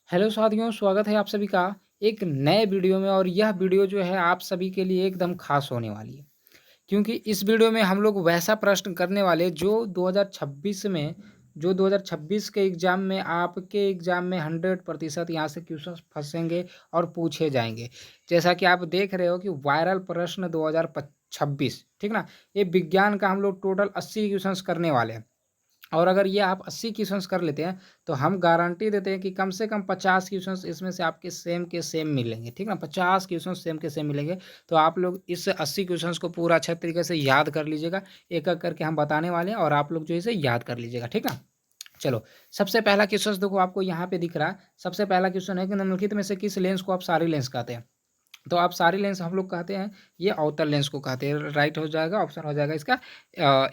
Hello साथियों, स्वागत है आप सभी का एक नए वीडियो में। और यह वीडियो जो है आप सभी के लिए एकदम खास होने वाली है, क्योंकि इस वीडियो में हम लोग वैसा प्रश्न करने वाले जो 2026 में जो 2026 के एग्ज़ाम में आपके एग्ज़ाम में 100% यहाँ से क्वेश्चंस फँसेंगे और पूछे जाएँगे। जैसा कि आप देख रहे हो कि वायरल प्रश्न 2026, ठीक ना? ये विज्ञान का हम लोग टोटल 80 क्वेश्चंस करने वाले हैं। और अगर ये आप 80 क्वेश्चंस कर लेते हैं, तो हम गारंटी देते हैं कि कम से कम 50 क्वेश्चंस इसमें से आपके सेम के सेम मिलेंगे, ठीक ना? 50 क्वेश्चंस सेम के सेम मिलेंगे। तो आप लोग इस 80 क्वेश्चंस को पूरा अच्छे तरीके से याद कर लीजिएगा। एक-एक करके हम बताने वाले हैं और आप लोग जो है इसे याद कर लीजिएगा, ठीक ना? चलो, सबसे पहला क्वेश्चंस देखो आपको यहाँ पे दिख रहा है। सबसे पहला क्वेश्चन है कि निम्नलिखित में से किस लेंस को आप सारी लेंस कहते हैं? तो आप सारी लेंस हम लोग कहते हैं, ये अवतल लेंस को कहते हैं। राइट हो जाएगा, ऑप्शन हो जाएगा इसका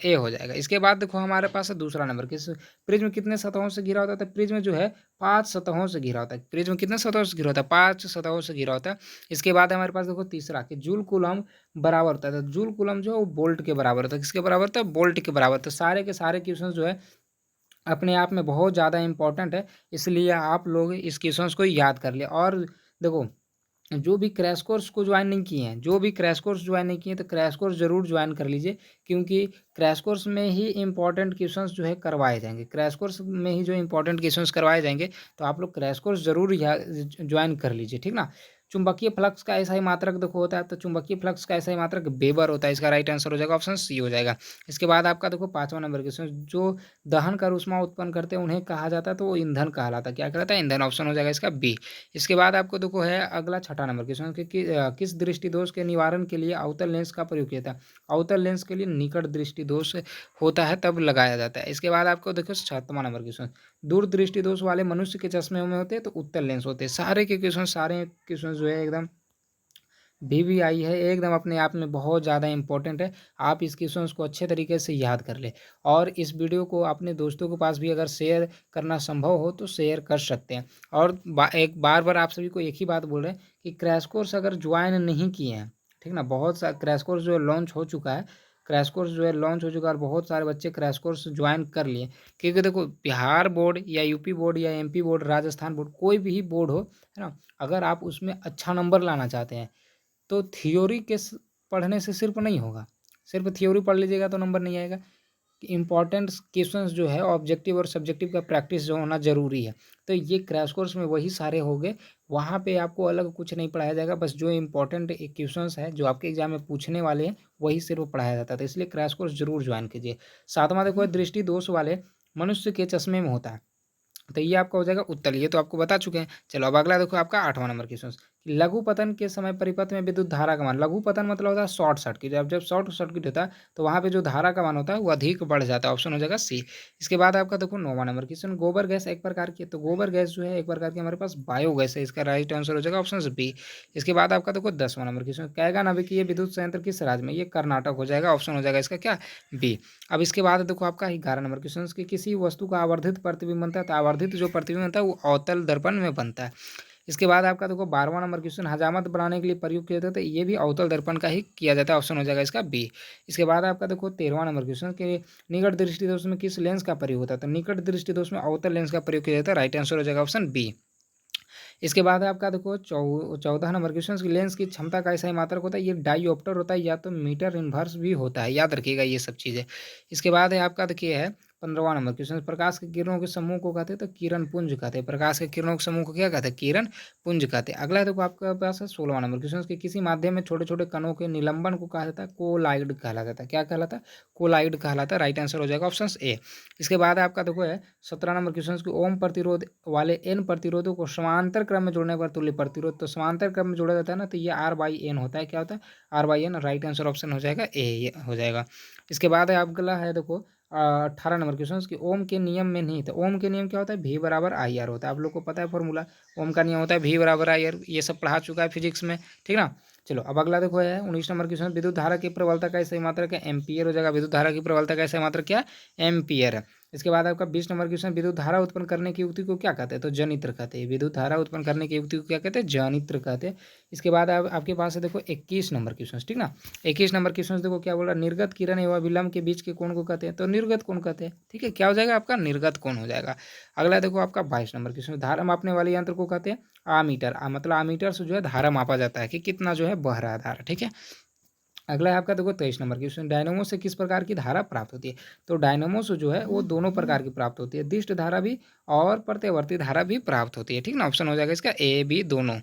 ए हो जाएगा। इसके बाद देखो हमारे पास है दूसरा नंबर, किस प्रिज्म कितने सतहों से घिरा होता है? तो प्रिज्म जो है 5 सतहों से घिरा होता है। प्रिज्म कितने सतहों से घिरा होता है? 5 सतहों से घिरा होता है। इसके बाद हमारे पास देखो तीसरा कि जूल कूलम्ब बराबर होता है। तो जूल कूलम्ब जो है वो वोल्ट के बराबर होता है। किसके बराबर होता है? वोल्ट के बराबर। तो सारे के सारे क्वेश्चन जो है अपने आप में बहुत ज़्यादा इंपॉर्टेंट है, इसलिए आप लोग इस क्वेश्चंस को याद कर लें। और देखो, जो भी क्रैश कोर्स को ज्वाइन नहीं किए हैं, जो भी क्रैश कोर्स ज्वाइन नहीं किए हैं, तो क्रैश कोर्स ज़रूर ज्वाइन कर लीजिए, क्योंकि क्रैश कोर्स में ही इम्पोर्टेंट क्वेश्चंस जो है करवाए जाएँगे। क्रैश कोर्स में ही जो इम्पोर्टेंट क्वेश्चंस करवाए जाएँगे, तो आप लोग क्रैश कोर्स ज़रूर ज्वाइन कर लीजिए, ठीक ना? चुंबकीय फ्लक्स का ऐसा ही मात्रक देखो होता है, तो चुंबकीय फ्लक्स का ऐसा ही मात्रक वेबर होता है। इसका राइट आंसर हो जाएगा ऑप्शन सी हो जाएगा। इसके बाद आपका देखो 5वां नंबर क्वेश्चन, जो दहन कर ऊष्मा उत्पन्न करते हैं उन्हें कहा जाता है, तो वो ईंधन कहलाता है। क्या कहलाता है? ईंधन। ऑप्शन हो जाएगा इसका बी। इसके बाद आपको देखो है अगला छठा नंबर क्वेश्चन किस दृष्टि दोष के निवारण के लिए अवतल लेंस का प्रयोग किया था? अवतल लेंस के लिए निकट दृष्टि दोष होता है तब लगाया जाता है। इसके बाद आपको देखो 7वां नंबर क्वेश्चन, दूर दृष्टि दोष वाले मनुष्य के चश्मे में होते हैं तो उत्तल लेंस होते हैं। सारे क्वेश्चन जो है एकदम वीवीआई है, एकदम अपने आप में बहुत ज़्यादा इंपॉर्टेंट है। आप इस क्वेश्चंस को अच्छे तरीके से याद कर लें और इस वीडियो को अपने दोस्तों के पास भी अगर शेयर करना संभव हो तो शेयर कर सकते हैं। और एक बार आप सभी को एक ही बात बोल रहे हैं कि क्रैश कोर्स अगर ज्वाइन नहीं किए हैं, ठीक ना? बहुत सा क्रैश कोर्स जो है लॉन्च हो चुका है। क्रैश कोर्स जो है लॉन्च हो चुका है और बहुत सारे बच्चे क्रैश कोर्स ज्वाइन कर लिए। क्योंकि देखो, बिहार बोर्ड या यूपी बोर्ड या एमपी बोर्ड, राजस्थान बोर्ड, कोई भी बोर्ड हो, है ना? अगर आप उसमें अच्छा नंबर लाना चाहते हैं, तो थ्योरी के पढ़ने से सिर्फ नहीं होगा। सिर्फ थ्योरी पढ़ लीजिएगा तो नंबर नहीं आएगा। इम्पॉर्टेंट क्वेश्चंस जो है ऑब्जेक्टिव और सब्जेक्टिव का प्रैक्टिस जो होना ज़रूरी है। तो ये क्रैश कोर्स में वही सारे हो गए। वहाँ पे आपको अलग कुछ नहीं पढ़ाया जाएगा, बस जो इम्पोर्टेंट क्वेश्चंस हैं जो आपके एग्जाम में पूछने वाले हैं वही सिर्फ पढ़ाया जाता है। तो इसलिए क्रैश कोर्स जरूर ज्वाइन कीजिए। सातवां देखो, दृष्टि दोष वाले मनुष्य के चश्मे में होता है, तो ये आपका हो जाएगा उत्तल। ये तो आपको बता चुके हैं। चलो अब अगला देखो आपका 8वां नंबर क्वेश्चन, लघु पतन के समय परिपथ में विद्युत धारा का मान। लघु पतन मतलब होता है शॉर्ट सर्किट। जब शॉर्ट सर्किट होता है तो वहाँ पे जो धारा का मान होता है वो अधिक बढ़ जाता है। ऑप्शन हो जाएगा सी। इसके बाद आपका देखो 9वां नंबर क्वेश्चन, गोबर गैस एक प्रकार की है, तो गोबर गैस जो है एक प्रकार की हमारे पास बायोगैस है। इसका राइट आंसर हो जाएगा ऑप्शन बी। इसके बाद आपका देखो 10वां नंबर क्वेश्चन, कैगा नाभिकीय विद्युत संयंत्र किस राज्य में? ये कर्नाटक हो जाएगा। ऑप्शन हो जाएगा इसका क्या? बी। अब इसके बाद देखो आपका 11 नंबर क्वेश्चन कि किसी वस्तु का आवर्धित प्रतिबिंब बनता है, तो आवर्धित जो प्रतिबिंब बनता है वो अवतल दर्पण में बनता है। इसके बाद आपका देखो 12वां नंबर क्वेश्चन, हजामत बनाने के लिए प्रयोग किया जाता है, ये भी अवतल दर्पण का ही किया जाता है। ऑप्शन हो जाएगा इसका बी। इसके बाद आपका देखो 13वां नंबर क्वेश्चन कि निकट दृष्टि दोष में किस लेंस का प्रयोग होता है? तो निकट दृष्टि दोष में अवतल लेंस का प्रयोग किया जाता है। राइट आंसर हो जाएगा ऑप्शन बी। इसके बाद आपका देखो 14 नंबर क्वेश्चन की लेंस की क्षमता का ऐसा ही मात्रक होता है, ये डाईऑप्टर होता है या तो मीटर इनवर्स भी होता है। याद रखिएगा ये सब चीज़ें। इसके बाद है आपका देखिए है 15वां नंबर क्वेश्चन, प्रकाश के किरणों के समूह को कहते हैं तो किरण पुंज कहते हैं। प्रकाश के किरणों के समूह को क्या कहते हैं? किरण पुंज कहते हैं। अगला देखो आपके पास है 16वां नंबर क्वेश्चन कि किसी माध्यम में छोटे छोटे कणों के निलंबन को कहा जाता है कोलाइड कहला जाता है। क्या कहलाता है? कोलाइड कहलाता है। राइट आंसर हो जाएगा ऑप्शन ए। इसके बाद आपका देखो है 17 नंबर क्वेश्चन की ओम प्रतिरोध वाले एन प्रतिरोधों को समांतर क्रम में जोड़ने पर तुल्य प्रतिरोध, तो समांतर क्रम में जोड़ा जाता है ना, तो ये आर बाई एन होता है। क्या होता है? R by N. Right answer option हो जाएगा ए, ये हो जाएगा। इसके बाद है अगला है देखो 18 नंबर क्वेश्चन की ओम के नियम में नहीं, तो ओम के नियम क्या होता है? भी बराबर आई आर होता है। आप लोग को पता है फॉर्मूला, ओम का नियम होता है भी बराबर आई आर। ये सब पढ़ा चुका है फिजिक्स में, ठीक ना? चलो अब अगला देखो है 19 नंबर क्वेश्चन, विद्युत धारा की प्रबलता का सही मात्रक क्या? एम्पियर हो जाएगा। विद्युत धारा की प्रबलता का सही मात्रक क्या? एम्पियर। इसके बाद आपका 20 नंबर क्वेश्चन, विद्युत धारा उत्पन्न करने की युक्ति को क्या कहते हैं? तो जनित्र कहते हैं। विद्युत धारा उत्पन्न करने की युक्ति को क्या कहते हैं? जनित्र कहते हैं। इसके बाद आपके पास है देखो 21 नंबर क्वेश्चन, ठीक ना। 21 नंबर क्वेश्चन देखो क्या बोल रहा है, निर्गत किरण एवं विलंब के बीच के कोण को कहते हैं? तो निर्गत कोण कहते हैं, ठीक है। क्या हो जाएगा आपका? निर्गत कोण हो जाएगा। अगला देखो आपका 22 नंबर क्वेश्चन, धारा मापने वाले यंत्र को कहते हैं? आमीटर। मतलब आमीटर से जो है धारा मापा जाता है कि कितना जो है बह रहा है धारा, ठीक है। अगला है आपका देखो 23 नंबर क्वेश्चन, डायनेमो से किस प्रकार की धारा प्राप्त होती है? तो डायनेमो से जो है वो दोनों प्रकार की प्राप्त होती है, दिष्ट धारा भी और प्रत्यावर्ती धारा भी प्राप्त होती है, ठीक ना। ऑप्शन हो जाएगा इसका ए बी दोनों।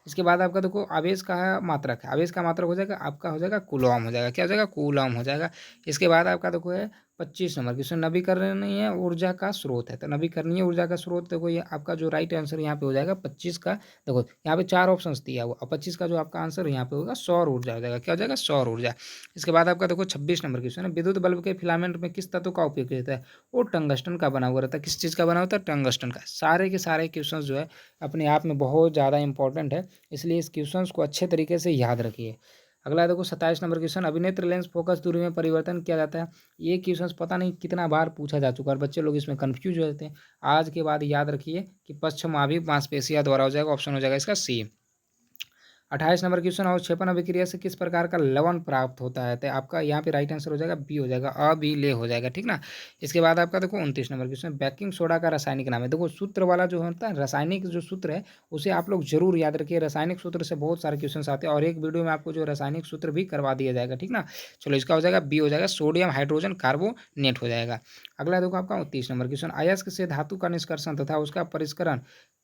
इसके बाद आपका देखो आवेश का मात्रक है, आवेश का मात्रक हो जाएगा आपका, हो जाएगा कूलॉम हो जाएगा। क्या हो जाएगा? कूलॉम हो जाएगा। इसके बाद आपका देखो है 25 नंबर क्वेश्चन, नवीकरणीय ऊर्जा का स्रोत है। तो नवीकरणीय ऊर्जा का स्रोत देखो ये आपका जो राइट आंसर यहाँ पे हो जाएगा 25 का। देखो यहाँ पे 4 ऑप्शंस दिया हुआ, और 25 का जो आपका आंसर यहाँ पे होगा सौर ऊर्जा हो जाएगा। क्या हो जाएगा? सौर ऊर्जा। इसके बाद आपका देखो 26 नंबर क्वेश्चन है, विद्युत बल्ब के फिलामेंट में किस तत्व का उपयोग किया जाता है? वो टंगस्टन का बना हुआ रहता है। किस चीज़ का बना होता है? टंगस्टन का। सारे के सारे क्वेश्चन जो है अपने आप में बहुत ज़्यादा इंपॉर्टेंट है, इसलिए इस क्वेश्चन को अच्छे तरीके से याद रखिए। अगला देखो 27 नंबर क्वेश्चन, अभिनेत्र लेंस फोकस दूरी में परिवर्तन किया जाता है। ये क्वेश्चन पता नहीं कितना बार पूछा जा चुका है, बच्चे लोग इसमें कंफ्यूज हो जाते हैं। आज के बाद याद रखिए कि पश्चमाभी मांसपेशियां द्वारा हो जाएगा। ऑप्शन हो जाएगा इसका सी। 28 नंबर क्वेश्चन, अवक्षेपण अभिक्रिया से किस प्रकार का लवण प्राप्त होता है? तो आपका यहाँ पे राइट आंसर हो जाएगा बी हो जाएगा, अबिलेय हो जाएगा, ठीक ना। इसके बाद आपका देखो 29 नंबर क्वेश्चन, बेकिंग सोडा का रासायनिक नाम है। देखो सूत्र वाला जो होता है रासायनिक जो सूत्र है उसे आप लोग जरूर याद रखिए। रासायनिक सूत्र से बहुत सारे क्वेश्चन आते हैं और एक वीडियो में आपको जो रासायनिक सूत्र भी करवा दिया जाएगा, ठीक ना। चलो इसका हो जाएगा बी हो जाएगा, सोडियम हाइड्रोजन कार्बोनेट हो जाएगा। अगला देखो आपका 29 नंबर क्वेश्चन, अयस्क से धातु का निष्कर्षण तथा उसका परिष्करण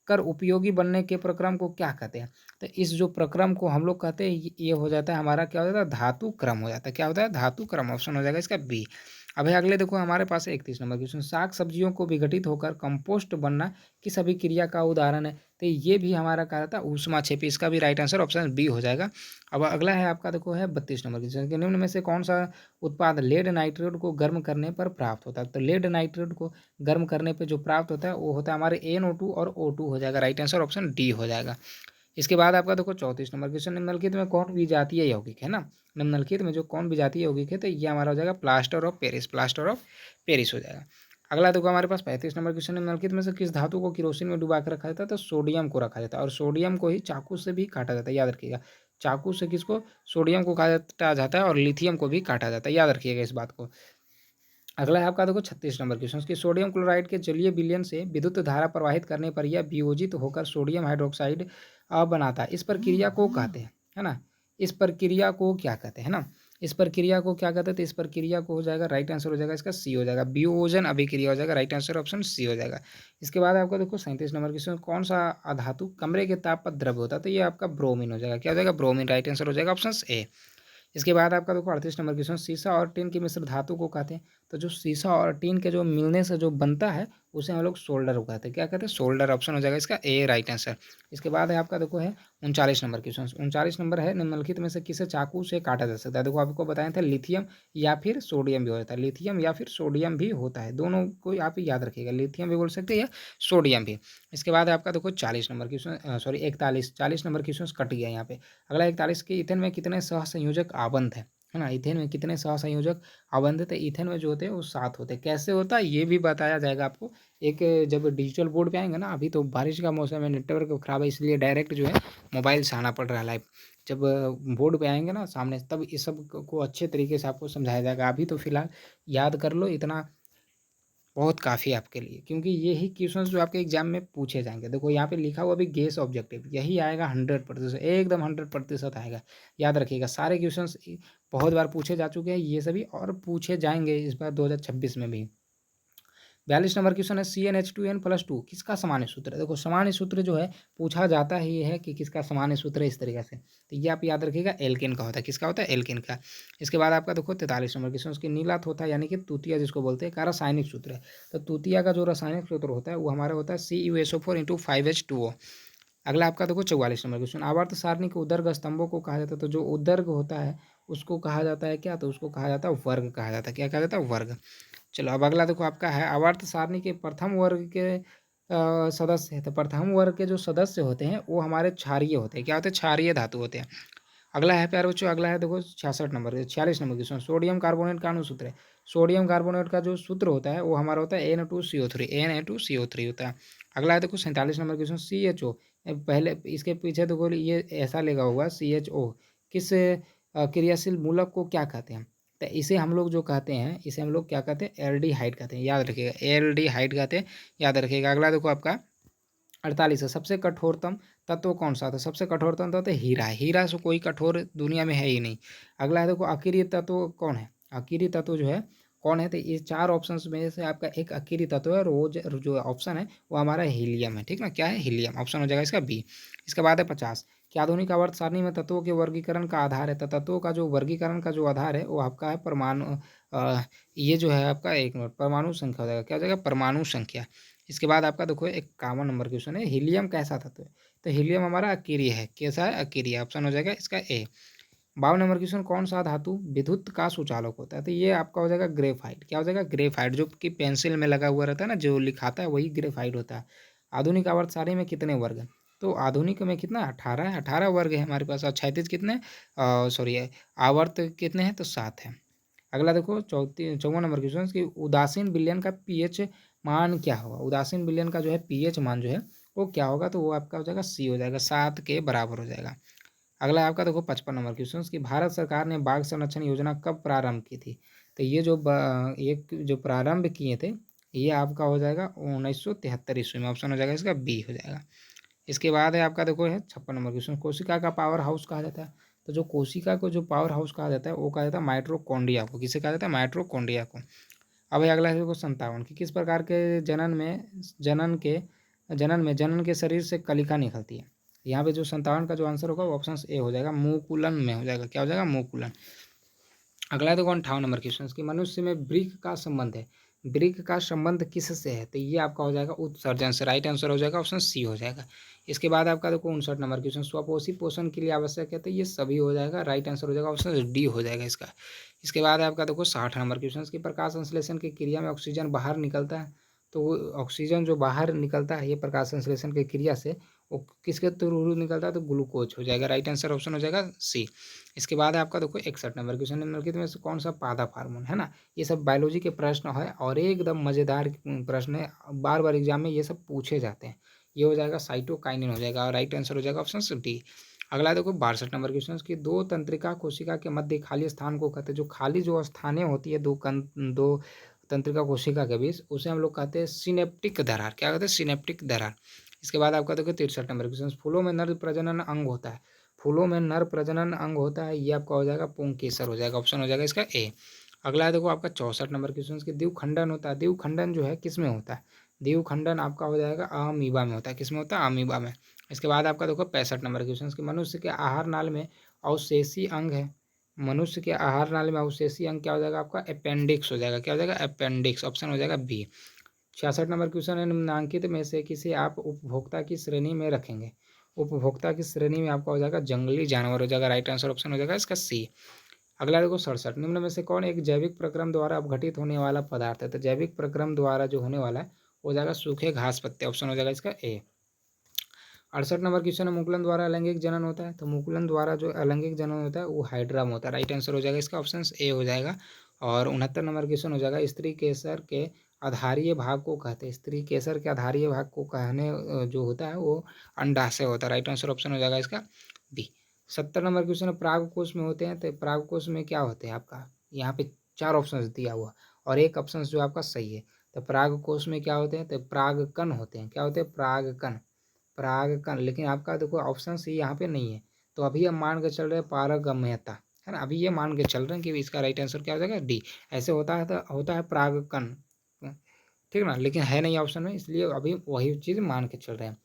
कर उपयोगी बनने के प्रक्रम को क्या कहते हैं? तो इस जो प्रक्रम को हम लोग कहते हैं ये हो जाता है हमारा, क्या हो जाता है? धातु क्रम हो जाता है। क्या होता है? धातु क्रम। ऑप्शन हो जाएगा इसका बी। अब है अगले देखो हमारे पास 31 नंबर क्वेश्चन, साग सब्जियों को विघटित होकर कंपोस्ट बनना किस अभिक्रिया का उदाहरण है? तो ये भी हमारा क्या रहता है? ऊष्मा क्षेपी। इसका भी राइट आंसर ऑप्शन बी हो जाएगा। अब अगला है आपका देखो है 32 नंबर क्वेश्चन, कि निम्न में से कौन सा उत्पाद लेड नाइट्रेट को गर्म करने पर प्राप्त होता है? तो लेड नाइट्रेट को गर्म करने पर जो प्राप्त होता है वो होता है हमारे NO2 और O2 हो जाएगा। राइट आंसर ऑप्शन डी हो जाएगा। इसके बाद आपका देखो 34 नंबर क्वेश्चन, निम्नलिखित में कौन विजातीय यौगिक है ना? निम्नलिखित में जो कौन विजातीय यौगिक है तो ये हमारा हो जाएगा plaster of Paris. Plaster of Paris हो जाएगा। अगला देखो हमारे पास 35 नंबर क्वेश्चन, निम्नलिखित में से किस धातु को केरोसिन में डुबा कर रखा जाता है? तो सोडियम को रखा जाता है, और सोडियम को ही चाकू से भी काटा जाता है, याद रखिएगा। चाकू से किसको? सोडियम को काटा जाता है और लिथियम को भी काटा जाता है, याद रखिएगा इस बात को। अगला है आपका देखो 36 नंबर क्वेश्चन, कि सोडियम क्लोराइड के जलीय विलयन से विद्युत धारा प्रवाहित करने पर यह वियोजित होकर सोडियम हाइड्रोक्साइड बनाता है। इस प्रक्रिया को कहते हैं, है ना। इस प्रक्रिया को क्या कहते हैं ना? इस प्रक्रिया को क्या कहते हैं? तो इस प्रक्रिया को हो जाएगा, राइट आंसर हो जाएगा इसका सी हो जाएगा, वियोजन अभिक्रिया हो जाएगा। राइट आंसर ऑप्शन सी हो जाएगा। इसके बाद आपको देखो 37 नंबर क्वेश्चन, कौन सा अधातु कमरे के ताप पर द्रव्य होता है? तो ये आपका ब्रोमीन हो जाएगा। क्या हो जाएगा? ब्रोमीन। राइट आंसर हो जाएगा ऑप्शन ए। इसके बाद आपका देखो 38 नंबर क्वेश्चन, सीसा और टिन की मिश्र धातु को कहते हैं? तो जो सीसा और टिन के जो मिलने से जो बनता है उसे हम लोग सोल्डर को कहते हैं। क्या कहते हैं? सोल्डर। ऑप्शन हो जाएगा इसका ए, राइट आंसर। इसके बाद है आपका देखो है 39 नंबर क्वेश्चन, 39 नंबर है, निम्नलिखित में से किसे चाकू से काटा जा सकता है? देखो आपको बताए थे लिथियम या फिर सोडियम भी होता है, लिथियम या फिर सोडियम भी होता है, दोनों को आप याद रखिएगा, लिथियम भी बोल सकते हैं या सोडियम भी। इसके बाद आपका देखो 40 number question, sorry 41 number question cut गया यहाँ पे। अगला 41 के, ईथेन में कितने सहसंयोजक आबंध है ना? ईथेन में कितने सहसंयोजक आबंध है? तो ईथेन में जो होते हैं वो 7 होते हैं। कैसे होता है ये भी बताया जाएगा आपको एक, जब डिजिटल बोर्ड पे आएंगे ना। अभी तो बारिश का मौसम है, नेटवर्क खराब है, इसलिए डायरेक्ट जो है मोबाइल से आना पड़ रहा है लाइव। जब बोर्ड पे आएंगे ना सामने, तब इस सब को अच्छे तरीके से आपको समझाया जाएगा। अभी तो फिलहाल याद कर लो, इतना बहुत काफ़ी है आपके लिए, क्योंकि यही क्वेश्चंस जो आपके एग्जाम में पूछे जाएंगे। देखो यहाँ पे लिखा हुआ भी गेस ऑब्जेक्टिव, यही आएगा 100%, एकदम 100% आएगा। याद रखिएगा, सारे क्वेश्चंस बहुत बार पूछे जा चुके हैं ये सभी, और पूछे जाएंगे इस बार 2026 में भी। 42 नंबर क्वेश्चन है, CnH2n+2 किसका सामान्य सूत्र है? देखो सामान्य सूत्र जो है पूछा जाता ही है कि किसका सामान्य सूत्र है, इस तरीके से। तो ये आप याद रखिएगा, एल्केन का होता है। किसका होता है? एल्केन का। इसके बाद आपका देखो 43 नंबर क्वेश्चन, उसकी नीला थोथा यानी कि तूतिया जिसको बोलते हैं का रासायनिक सूत्र है। तो तूतिया का जो रासायनिक सूत्र होता है वो हमारा होता है CuSO4 × 5H2O। अगला आपका देखो 44 नंबर क्वेश्चन, आवर्त सारणी के उदर्ग स्तंभों को कहा जाता है? तो जो उदर्ग होता है उसको कहा जाता है क्या? तो उसको कहा जाता है वर्ग, कहा जाता है। क्या कहा जाता है? वर्ग। चलो अब अगला देखो आपका है, आवर्त सारणी के प्रथम वर्ग के सदस्य है। तो प्रथम वर्ग के जो सदस्य होते हैं वो हमारे क्षारीय होते हैं। क्या होते हैं? क्षारीय धातु होते हैं। अगला है प्यारे बच्चों, अगला है देखो 66 number 46 number question, sodium carbonate का अणुसूत्र है। सोडियम कार्बोनेट का जो सूत्र होता है वो हमारा होता है Na2CO3 होता है। अगला है देखो 47 नंबर क्वेश्चन, CHO। पहले इसके पीछे देखो ये ऐसा लेगा होगा CHO, किस क्रियाशील मूलक को क्या कहते हैं? तो इसे हम लोग जो कहते हैं, इसे हम लोग क्या कहते हैं? एल्डिहाइड कहते हैं, याद रखिएगा, एल्डिहाइड कहते हैं, याद रखिएगा। अगला देखो आपका 48 है, सबसे कठोरतम तत्व कौन सा था? सबसे कठोरतम तत्व हीरा है। हीरा से कोई कठोर दुनिया में है ही नहीं। अगला है देखो अकीरी तत्व कौन है? अकीरी तत्व जो है कौन है? तो ये 4 ऑप्शंस में से आपका एक अकीरी तत्व है, और वो जो ऑप्शन है वो हमारा हीलियम है। ठीक ना, क्या है? हीलियम। ऑप्शन हो जाएगा इसका बी। इसके बाद है 50, कि आधुनिक आवर्त सारणी में तत्वों के वर्गीकरण का आधार है। तो तत्वों का जो वर्गीकरण का जो आधार है वो आपका है परमाणु। ये जो है आपका, एक मिनट, परमाणु संख्या हो जाएगा। क्या हो जाएगा? परमाणु संख्या। इसके बाद आपका देखो 51 नंबर क्वेश्चन है, हीलियम कैसा तत्व है? तो हीलियम हमारा अकीरीय है। कैसा है? अकीरीय। ऑप्शन हो जाएगा इसका ए। 52 नंबर क्वेश्चन, कौन सा धातु विद्युत का सुचालक होता है? तो ये आपका हो जाएगा ग्रेफाइट। क्या हो जाएगा? ग्रेफाइट, जो कि पेंसिल में लगा हुआ रहता है ना, जो लिखाता है वही ग्रेफाइट होता है। आधुनिक आवर्त सारणी में कितने वर्ग हैं? तो आधुनिक में कितना? 18 है, 18 वर्ग है हमारे पास। और क्षैतिज कितने, सॉरी, आवर्त कितने हैं? तो 7 है। अगला देखो 54 नंबर क्वेश्चन, कि उदासीन विलयन का पीएच मान क्या होगा? उदासीन विलयन का जो है पीएच मान जो है वो क्या होगा? तो वो आपका हो जाएगा सी, हो जाएगा 7 के बराबर हो जाएगा। अगला आपका देखो 55 नंबर क्वेश्चन, कि भारत सरकार ने बाघ संरक्षण योजना कब प्रारंभ की थी? तो ये जो प्रारंभ किए थे, ये आपका हो जाएगा 1973 ईस्वी में। ऑप्शन हो जाएगा इसका बी हो जाएगा। इसके बाद है आपका देखो है 56 नंबर क्वेश्चन, कोशिका का पावर हाउस कहा जाता है। तो जो कोशिका को जो पावर हाउस कहा जाता है वो कहा जाता है माइटोकॉन्ड्रिया को। किसे कहा जाता है? माइटोकॉन्ड्रिया को। अब है अगला है देखो 57, कि किस प्रकार के जनन के शरीर से कलिका निकलती है? यहाँ पे जो 57 का जो आंसर होगा वो ऑप्शन ए हो जाएगा, मुकुलन में हो जाएगा। क्या हो जाएगा? मुकुलन। अगला देखो 58 नंबर क्वेश्चन, कि मनुष्य में ब्रीक का संबंध है। ब्रीक का संबंध किससे है? तो ये आपका हो जाएगा उत्सर्जन से। राइट आंसर हो जाएगा ऑप्शन सी हो जाएगा। इसके बाद आपका देखो 59 नंबर क्वेश्चन, स्वपोषी पोषण के लिए आवश्यक है। तो ये सभी हो जाएगा। राइट आंसर हो जाएगा ऑप्शन डी हो जाएगा इसका। इसके बाद आपका देखो 60 नंबर क्वेश्चन, की प्रकाश संश्लेषण की क्रिया में ऑक्सीजन बाहर निकलता है। तो वो ऑक्सीजन जो बाहर निकलता है ये प्रकाश संश्लेषण की क्रिया से, वो किसके थ्रू निकलता है? तो ग्लूकोज हो जाएगा। राइट आंसर ऑप्शन हो जाएगा सी। इसके बाद आपका देखो 61 नंबर क्वेश्चन, निम्नलिखित में से कौन सा पादप हार्मोन है ना? ये सब बायोलॉजी के प्रश्न है और एकदम मजेदार प्रश्न है, बार बार एग्जाम में ये सब पूछे जाते हैं। ये हो जाएगा साइटोकाइनिन हो जाएगा, और राइट आंसर हो जाएगा ऑप्शन डी। अगला देखो 62 नंबर क्वेश्चन, की दो तंत्रिका कोशिका के मध्य खाली स्थान को कहते हैं। जो खाली जो स्थानें होती है दो तंत्रिका कोशिका के बीच, उसे हम लोग कहते हैं सिनेप्टिक दरार। क्या कहते हैं? सिनेप्टिक दरार। इसके बाद आपका देखो 63 नंबर क्वेश्चन, फूलों में नर प्रजनन अंग होता है। फूलों में नर प्रजनन अंग होता है, ये आपका हो जाएगा पुंकेसर हो जाएगा। ऑप्शन हो जाएगा इसका ए। अगला है देखो आपका 64 नंबर क्वेश्चन, की द्विखंडन होता है। द्विखंडन जो है किस में होता है? द्विखंडन आपका हो जाएगा अमीबा में होता है। किस में होता है? अमीबा में। इसके बाद आपका देखो 65 नंबर क्वेश्चन, की मनुष्य के आहार नाल में अवशेषी अंग है। मनुष्य के आहार नाल में अवशेषी अंग क्या हो जाएगा? आपका अपेंडिक्स हो जाएगा। क्या हो जाएगा? अपेंडिक्स। ऑप्शन हो जाएगा बी। 66 नंबर क्वेश्चन है, निम्नांकित में से किसे आप उपभोक्ता की श्रेणी में रखेंगे? उपभोक्ता की श्रेणी में आपका हो जाएगा जंगली जानवर हो जाएगा। राइट आंसर ऑप्शन हो जाएगा इसका सी। अगला देखो 67, निम्न में से कौन एक जैविक प्रक्रम द्वारा अपघटित होने वाला पदार्थ है? तो जैविक प्रक्रम द्वारा जो होने वाला है हो जाएगा सूखे घास पत्ते। ऑप्शन हो जाएगा इसका ए। 68 नंबर क्वेश्चन है, मुकुलन द्वारा अलैंगिक जनन होता है। तो मुकुलन द्वारा जो अलैंगिक जनन होता है वो हाइड्रा में होता है। राइट आंसर हो जाएगा इसका ऑप्शन ए हो जाएगा। और 69 नंबर क्वेश्चन हो जाएगा, स्त्री केसर के आधारीय भाग को कहते हैं। स्त्री केसर के आधारीय भाग को कहने जो होता है वो अंडाशय होता है। राइट आंसर ऑप्शन हो जाएगा इसका बी। 70 नंबर क्वेश्चन है, परागकोश में होते हैं। तो परागकोश में क्या होते हैं आपका? यहाँ पे 4 ऑप्शन दिया हुआ और एक ऑप्शन जो आपका सही है। तो परागकोश में क्या होते हैं? तो परागकण होते हैं। क्या होते हैं? परागकण। परागकण। लेकिन आपका देखो ऑप्शन सी यहाँ पे नहीं है, तो अभी हम मान के चल रहे हैं पारगम्यता, है ना? अभी ये मान के चल रहे हैं कि इसका राइट आंसर क्या हो जाएगा? डी। ऐसे होता है, तो होता है परागकण, ठीक ना, लेकिन है नहीं ऑप्शन में, इसलिए अभी वही चीज़ मान के चल रहे हैं।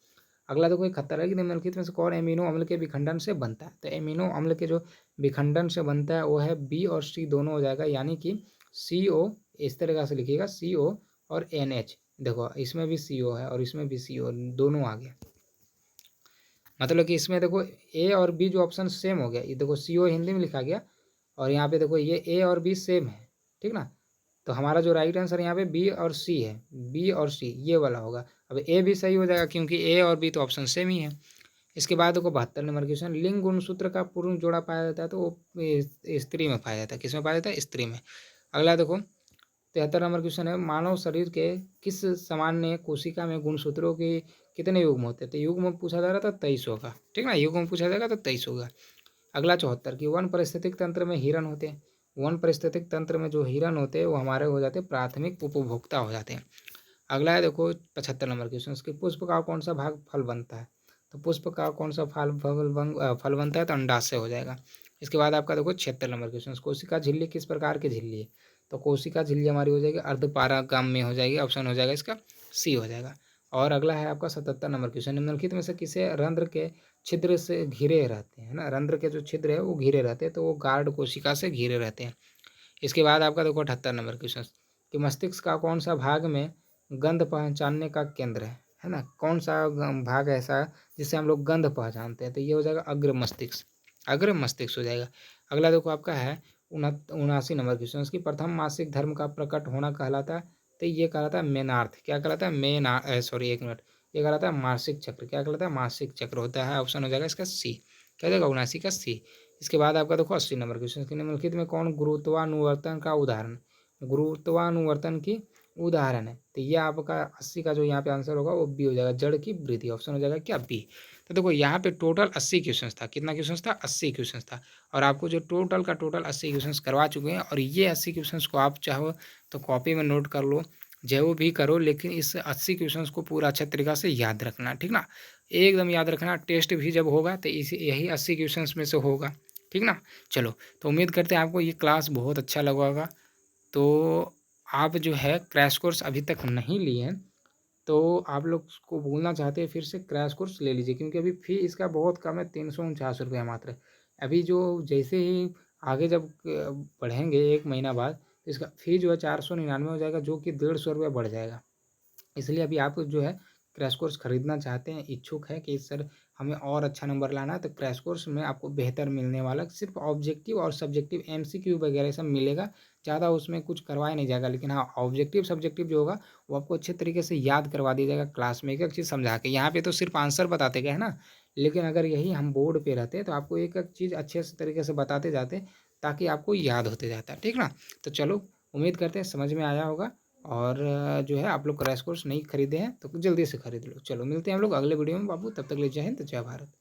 अगला देखो 71 है, कि निम्नलिखित में से कौन एमिनो अम्ल के विखंडन से बनता है? तो एमिनो अम्ल के जो विखंडन से बनता है वो है बी और सी दोनों हो जाएगा, यानी कि CO, इस तरीके से लिखिएगा CO और NH। देखो इसमें भी CO है और इसमें भी CO, दोनों आ गया। मतलब कि इसमें देखो ए और बी जो ऑप्शन सेम हो गया। ये देखो CO हिंदी में लिखा गया और यहाँ पे देखो ये ए और बी सेम है, ठीक ना। तो हमारा जो राइट आंसर यहाँ पे बी और सी है, बी और सी ये वाला होगा। अब ए भी सही हो जाएगा क्योंकि ए और बी तो ऑप्शन सेम ही है। इसके बाद देखो 72 नंबर क्वेश्चन, लिंग गुणसूत्र का पूर्ण जोड़ा पाया जाता है तो वो स्त्री में पाया जाता है। किसमें पाया जाता है? स्त्री में। अगला देखो 73 नंबर क्वेश्चन है, मानव शरीर के किस सामान्य कोशिका में गुणसूत्रों के कितने युग्म होते हैं? तो युग्म पूछा जा रहा था 23 होगा, ठीक ना, युग्म पूछा जाएगा तो 23 होगा। अगला 74 की वन पारिस्थितिक तंत्र में हिरन होते हैं। वन पारिस्थितिक तंत्र में जो हिरन होते हैं वो हमारे हो जाते हैं प्राथमिक उपभोक्ता हो जाते हैं। अगला है देखो 75 नंबर क्वेश्चन, उसके पुष्प का कौन सा भाग फल बनता है? तो पुष्प का कौन सा फल बनता है? तो अंडाशय हो जाएगा। इसके बाद आपका देखो 76 नंबर क्वेश्चन, कोशिका झिल्ली किस प्रकार की झिल्ली है? तो कोशिका झिल्ली हमारी हो जाएगी अर्धपारागामी हो जाएगी, ऑप्शन हो जाएगा इसका सी हो जाएगा। और अगला है आपका 77 नंबर क्वेश्चन, निम्नलिखित में से किसे रंध्र के छिद्र से घिरे रहते हैं? ना, रंध्र के जो छिद्र है वो घिरे रहते हैं, तो वो गार्ड कोशिका से घिरे रहते हैं। इसके बाद आपका देखो 78 नंबर क्वेश्चन, कि मस्तिष्क का कौन सा भाग में गंध पहचानने का केंद्र है ना, कौन सा भाग ऐसा है जिससे हम लोग गंध पहचानते हैं? तो ये हो जाएगा अग्र मस्तिष्क, अग्र मस्तिष्क हो जाएगा। अगला देखो आपका है 79 नंबर क्वेश्चन, उसकी प्रथम मासिक धर्म का प्रकट होना कहलाता है? तो ये कहलाता है मेनार्थ। क्या कहलाता है? सॉरी, एक मिनट, ये कहलाता है मासिक चक्र। क्या कहलाता है? मासिक चक्र होता है, ऑप्शन हो जाएगा इसका सी। क्या हो जाएगा? 79 का सी। इसके बाद आपका देखो 80 नंबर क्वेश्चन, निम्नलिखित में कौन गुरुत्वानुवर्तन का उदाहरण, गुरुत्वानुवर्तन की उदाहरण है? तो ये आपका 80 का जो यहाँ पे आंसर होगा वो बी हो जाएगा, जड़ की वृद्धि, ऑप्शन हो जाएगा क्या? बी। तो देखो यहाँ पे टोटल 80 क्वेश्चन था। कितना क्वेश्चन था? 80 क्वेश्चन था। और आपको जो टोटल का टोटल 80 क्वेश्चन करवा चुके हैं, और ये 80 क्वेश्चन को आप चाहो तो कॉपी में नोट कर लो, जो भी करो, लेकिन इस 80 क्वेश्चन को पूरा अच्छे तरीक़ा से याद रखना, ठीक ना, एकदम याद रखना। टेस्ट भी जब होगा तो इसी यही 80 क्वेश्चन में से होगा, ठीक ना। चलो, तो उम्मीद करते हैं आपको ये क्लास बहुत अच्छा लगा होगा। तो आप जो है क्रैश कोर्स अभी तक नहीं लिए हैं तो आप लोग को बोलना चाहते हैं फिर से क्रैश कोर्स ले लीजिए, क्योंकि अभी फी इसका बहुत कम है, 349 रुपये मात्र। अभी जो जैसे ही आगे जब बढ़ेंगे 1 महीना बाद, तो इसका फी जो है 499 हो जाएगा, जो कि 150 रुपये बढ़ जाएगा। इसलिए अभी आप जो है क्रैश कोर्स खरीदना चाहते हैं, इच्छुक है कि सर हमें और अच्छा नंबर लाना है, तो क्रैश कोर्स में आपको बेहतर मिलने वाला, सिर्फ ऑब्जेक्टिव और सब्जेक्टिव एमसीक्यू वगैरह सब मिलेगा, ज़्यादा उसमें कुछ करवाया नहीं जाएगा। लेकिन हाँ, ऑब्जेक्टिव सब्जेक्टिव जो होगा वो आपको अच्छे तरीके से याद करवा दिया जाएगा क्लास में, एक एक चीज़ समझा के। यहाँ पे तो सिर्फ आंसर बताते गए हैं ना, लेकिन अगर यही हम बोर्ड पे रहते तो आपको एक एक चीज़ अच्छे से तरीके से बताते जाते, ताकि आपको याद होते जाता, ठीक ना। तो चलो, उम्मीद करते हैं समझ में आया होगा। और जो है आप लोग क्रैश कोर्स नहीं खरीदे हैं तो जल्दी से खरीद लो। चलो, मिलते हैं हम लोग अगले वीडियो में बाबू, तब तक ले जय हिंद, जय भारत।